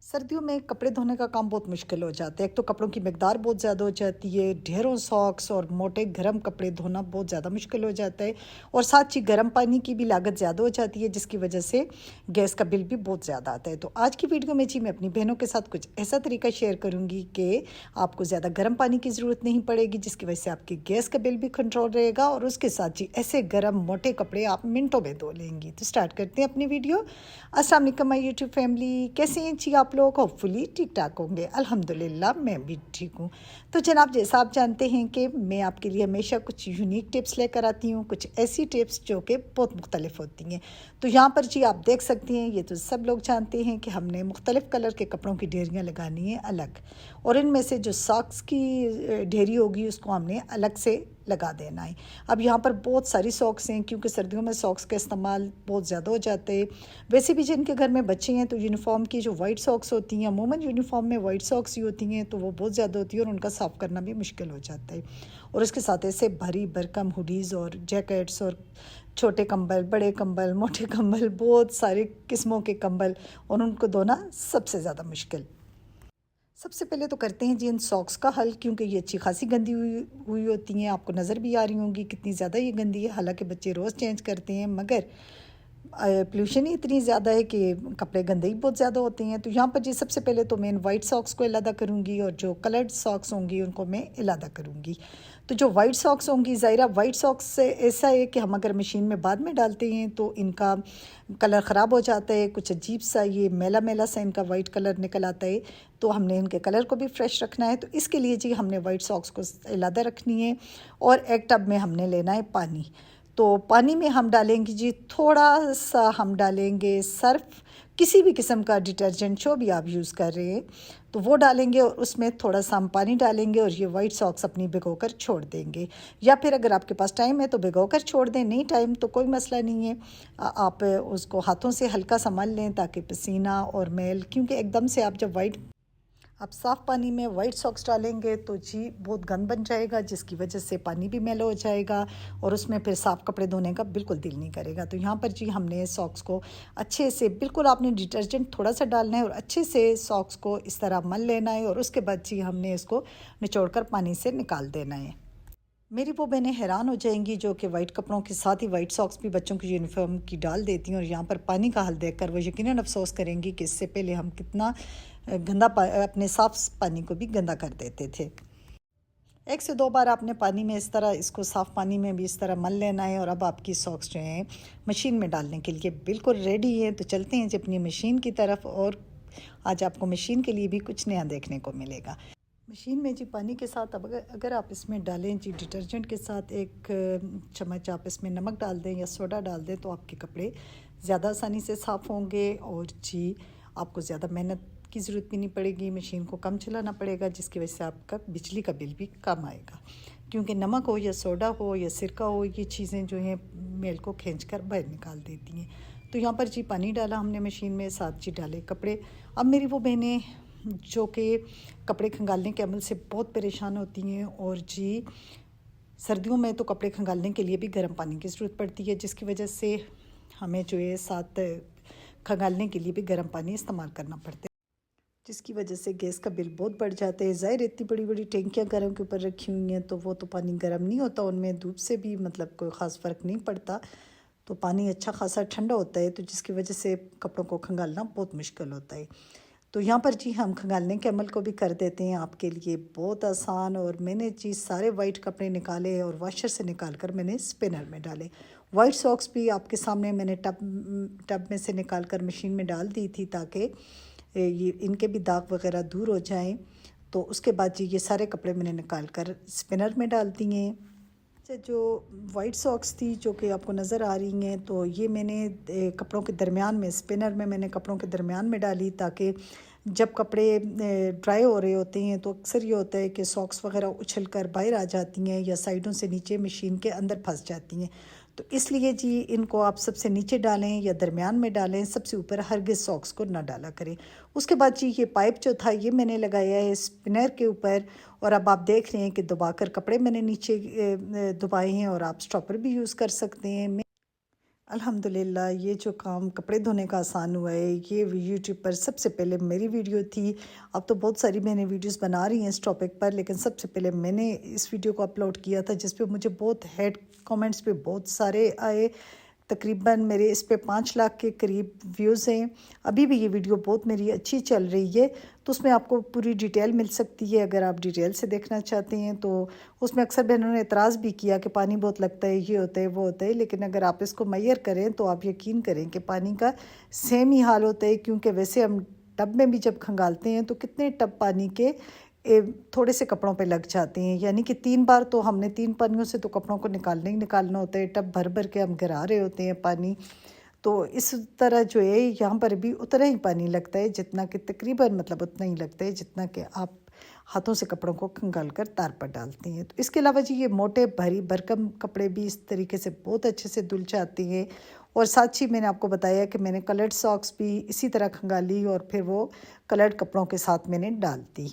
सर्दियों में कपड़े धोने का काम बहुत मुश्किल हो जाता है। एक तो कपड़ों की मिकदार बहुत ज़्यादा हो जाती है, ढेरों सॉक्स और मोटे गर्म कपड़े धोना बहुत ज़्यादा मुश्किल हो जाता है। और साथ ही गर्म पानी की भी लागत ज़्यादा हो जाती है, जिसकी वजह से गैस का बिल भी बहुत ज़्यादा आता है। तो आज की वीडियो में जी मैं अपनी बहनों के साथ कुछ ऐसा तरीका शेयर करूँगी कि आपको ज़्यादा गर्म पानी की ज़रूरत नहीं पड़ेगी, जिसकी वजह से आपकी गैस का बिल भी कंट्रोल रहेगा और उसके साथ जी ऐसे गर्म मोटे कपड़े आप मिनटों में धो लेंगी। तो स्टार्ट करते हैं अपनी वीडियो। अस्सलाम वालेकुम माय यूट्यूब फैमिली, कैसे हैं जी आप लोग? होपफुली ठीक ठाक होंगे। अल्हम्दुलिल्लाह मैं भी ठीक हूँ। तो जनाब, जैसा आप जानते हैं कि मैं आपके लिए हमेशा कुछ यूनिक टिप्स लेकर आती हूँ, कुछ ऐसी टिप्स जो कि बहुत मुख्तलिफ होती हैं। तो यहाँ पर जी आप देख सकते हैं, ये तो सब लोग जानते हैं कि हमने मुख्तलिफ कलर के कपड़ों की ढेरियाँ लगानी है अलग, और इनमें से जो सॉक्स की ढेरी होगी उसको हमने अलग से लगा देना है। अब यहाँ पर बहुत सारी सॉक्स हैं, क्योंकि सर्दियों में सॉक्स का इस्तेमाल बहुत ज़्यादा हो जाता है। वैसे भी जिनके घर में बच्चे हैं तो यूनिफॉर्म की जो वाइट सॉक्स होती हैं, अमूमन यूनिफॉर्म में वाइट सॉक्स ही होती हैं, तो वो बहुत ज़्यादा होती है और उनका साफ़ करना भी मुश्किल हो जाता है। और इसके साथ ऐसे भारी भरकम हुडीज़ और जैकेट्स और छोटे कंबल, बड़े कंबल, मोटे कंबल, बहुत सारे किस्मों के कंबल, और उनको धोना सबसे ज़्यादा मुश्किल। सबसे पहले तो करते हैं जी इन सॉक्स का हल, क्योंकि ये अच्छी खासी गंदी हुई हुई होती हैं। आपको नज़र भी आ रही होंगी कितनी ज़्यादा ये गंदी है। हालांकि बच्चे रोज़ चेंज करते हैं, मगर पोल्यूशन ही इतनी ज़्यादा है कि कपड़े गंदे ही बहुत ज़्यादा होते हैं। तो यहाँ पर जी सबसे पहले तो मैं इन वाइट सॉक्स को अलहदा करूँगी, और जो कलर्ड सॉक्स होंगी उनको मैं अलहदा करूँगी। तो जो वाइट सॉक्स होंगी, ज़ाहिरा वाइट सॉक्स से ऐसा है कि हम अगर मशीन में बाद में डालते हैं तो इनका कलर ख़राब हो जाता है, कुछ अजीब सा ये मेला मेला सा इनका वाइट कलर निकल आता है। तो हमने इनके कलर को भी फ्रेश रखना है, तो इसके लिए जी हमने वाइट सॉक्स को अलहदा रखनी है। और एक टब में हमने लेना है पानी। तो पानी में हम डालेंगे जी थोड़ा सा, हम डालेंगे सर्फ, किसी भी किस्म का डिटर्जेंट जो भी आप यूज़ कर रहे हैं तो वो डालेंगे, और उसमें थोड़ा सा हम पानी डालेंगे और ये वाइट सॉक्स अपनी भिगो कर छोड़ देंगे। या फिर अगर आपके पास टाइम है तो भिगो कर छोड़ दें, नहीं टाइम तो कोई मसला नहीं है। आप उसको हाथों से हल्का सा मल लें, ताकि पसीना और मैल, क्योंकि एकदम से आप जब आप साफ़ पानी में वाइट सॉक्स डालेंगे तो जी बहुत गंद बन जाएगा, जिसकी वजह से पानी भी मैला हो जाएगा और उसमें फिर साफ़ कपड़े धोने का बिल्कुल दिल नहीं करेगा। तो यहाँ पर जी हमने सॉक्स को अच्छे से, बिल्कुल आपने डिटर्जेंट थोड़ा सा डालना है और अच्छे से सॉक्स को इस तरह मल लेना है, और उसके बाद जी हमने इसको निचोड़ कर पानी से निकाल देना है। मेरी वो बहनें हैरान हो जाएंगी जो कि वाइट कपड़ों के साथ ही वाइट सॉक्स भी बच्चों की यूनिफॉर्म की डाल देती हैं, और यहाँ पर पानी का हल देखकर वो यकीनन अफसोस करेंगी कि इससे पहले हम कितना अपने साफ पानी को भी गंदा कर देते थे। एक से दो बार आपने पानी में इस तरह, इसको साफ़ पानी में भी इस तरह मल लेना है, और अब आपकी सॉक्स जो हैं मशीन में डालने के लिए बिल्कुल रेडी है। तो चलते हैं जी अपनी मशीन की तरफ, और आज आपको मशीन के लिए भी कुछ नया देखने को मिलेगा। मशीन में जी पानी के साथ अब अगर आप इसमें डालें जी डिटर्जेंट के साथ एक चम्मच आप इसमें नमक डाल दें या सोडा डाल दें, तो आपके कपड़े ज़्यादा आसानी से साफ़ होंगे, और जी आपको ज़्यादा मेहनत की ज़रूरत भी नहीं पड़ेगी, मशीन को कम चलाना पड़ेगा, जिसकी वजह से आपका बिजली का बिल भी कम आएगा। क्योंकि नमक हो या सोडा हो या सिरका हो, ये चीज़ें जो हैं मेल को खींच कर बाहर निकाल देती हैं। तो यहाँ पर जी पानी डाला हमने मशीन में, साथ जी डाले कपड़े। अब मेरी वो बहनें जो कि कपड़े खंगालने के अमल से बहुत परेशान होती हैं, और जी सर्दियों में तो कपड़े खंगालने के लिए भी गर्म पानी की ज़रूरत पड़ती है, जिसकी वजह से हमें जो है साथ खंगालने के लिए भी गर्म पानी इस्तेमाल करना पड़ता है, जिसकी वजह से गैस का बिल बहुत बढ़ जाता है। ज़ाहिर इतनी बड़ी बड़ी टैंकियाँ गर्म के ऊपर रखी हुई हैं, तो वो तो पानी गर्म नहीं होता, उनमें धूप से भी मतलब कोई ख़ास फ़र्क नहीं पड़ता। तो पानी अच्छा खासा ठंडा होता है, तो जिसकी वजह से कपड़ों को खंगालना बहुत मुश्किल होता है। तो यहाँ पर जी हम खंगालने के अमल को भी कर देते हैं आपके लिए बहुत आसान। और मैंने जी सारे वाइट कपड़े निकाले और वॉशर से निकाल कर मैंने स्पिनर में डाले। वाइट सॉक्स भी आपके सामने मैंने टब में से निकाल कर मशीन में डाल दी थी, ताकि ये इनके भी दाग वगैरह दूर हो जाएं। तो उसके बाद जी ये सारे कपड़े मैंने निकाल कर स्पिनर में डाल दिए। अच्छा, जो वाइट सॉक्स थी जो कि आपको नज़र आ रही हैं, तो ये मैंने कपड़ों के दरमियान में, स्पिनर में मैंने कपड़ों के दरमियान में डाली, ताकि जब कपड़े ड्राई हो रहे होते हैं तो अक्सर ये होता है कि सॉक्स वगैरह उछल कर बाहर आ जाती हैं, या साइडों से नीचे मशीन के अंदर फंस जाती हैं। तो इसलिए जी इनको आप सबसे नीचे डालें या दरमियान में डालें, सबसे ऊपर हरगिज़ सॉक्स को ना डाला करें। उसके बाद जी ये पाइप जो था ये मैंने लगाया है स्पिनर के ऊपर, और अब आप देख रहे हैं कि दबाकर कपड़े मैंने नीचे दबाए हैं, और आप स्टॉपर भी यूज़ कर सकते हैं। अल्हम्दुलिल्लाह ये जो काम कपड़े धोने का आसान हुआ है, ये यूट्यूब पर सबसे पहले मेरी वीडियो थी। अब तो बहुत सारी मैंने वीडियोस बना रही हैं इस टॉपिक पर, लेकिन सबसे पहले मैंने इस वीडियो को अपलोड किया था, जिस पे मुझे बहुत हेड कमेंट्स पे बहुत सारे आए। तकरीबन मेरे इस पे 5 लाख के करीब व्यूज़ हैं। अभी भी ये वीडियो बहुत मेरी अच्छी चल रही है, तो उसमें आपको पूरी डिटेल मिल सकती है अगर आप डिटेल से देखना चाहते हैं। तो उसमें अक्सर बहनों ने एतराज़ भी किया कि पानी बहुत लगता है, ये होता है, वो होता है, लेकिन अगर आप इसको मैयर करें तो आप यकीन करें कि पानी का सेम ही हाल होता है। क्योंकि वैसे हम टब में भी जब खंगालते हैं तो कितने टब पानी के थोड़े से कपड़ों पे लग जाते हैं, यानी कि 3 बार तो हमने 3 पानियों से तो कपड़ों को निकालना ही निकालना होता है। टब भर भर के हम गिरा रहे होते हैं पानी। तो इस तरह जो है यहाँ पर भी उतना ही पानी लगता है, जितना कि तकरीबन मतलब उतना ही लगता है जितना कि आप हाथों से कपड़ों को खंगाल कर तार पर डालती हैं। तो इसके अलावा जी ये मोटे भारी भरकम कपड़े भी इस तरीके से बहुत अच्छे से धुल जाते हैं। और साथ ही मैंने आपको बताया कि मैंने कलर्ड सॉक्स भी इसी तरह खंगाली और फिर वो कलर्ड कपड़ों के साथ मैंने डाल दी।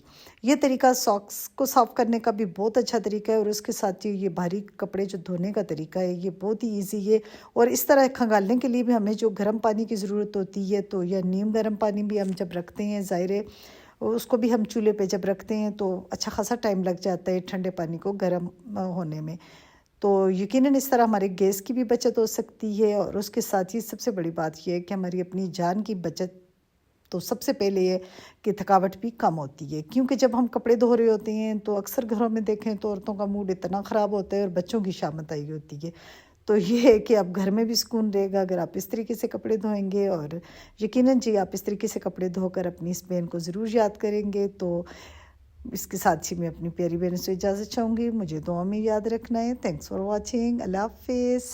ये तरीका सॉक्स को साफ़ करने का भी बहुत अच्छा तरीका है, और उसके साथ ही ये भारी कपड़े जो धोने का तरीका है ये बहुत ही ईजी है। और इस तरह खंगालने के लिए भी हमें जो गर्म पानी की ज़रूरत होती है, तो यह नीम गर्म पानी भी हम जब रखते हैं, ज़ाहिर है उसको भी हम चूल्हे पे जब रखते हैं तो अच्छा खासा टाइम लग जाता है ठंडे पानी को गर्म होने में। तो यकीनन इस तरह हमारे गैस की भी बचत हो सकती है, और उसके साथ ही सबसे बड़ी बात यह है कि हमारी अपनी जान की बचत तो सबसे पहले ये कि थकावट भी कम होती है। क्योंकि जब हम कपड़े धो रहे होते हैं तो अक्सर घरों में देखें तो औरतों का मूड इतना ख़राब होता है और बच्चों की शामत आई होती है। तो ये है कि अब घर में भी सुकून रहेगा अगर आप इस तरीके से कपड़े धोएंगे, और यकीनन जी आप इस तरीके से कपड़े धोकर अपनी इस बहन को ज़रूर याद करेंगे। तो इसके साथ ही मैं अपनी प्यारी बहन से इजाज़त चाहूँगी। मुझे दुआ में याद रखना है। Thanks for watching. अल्लाह हाफिज़।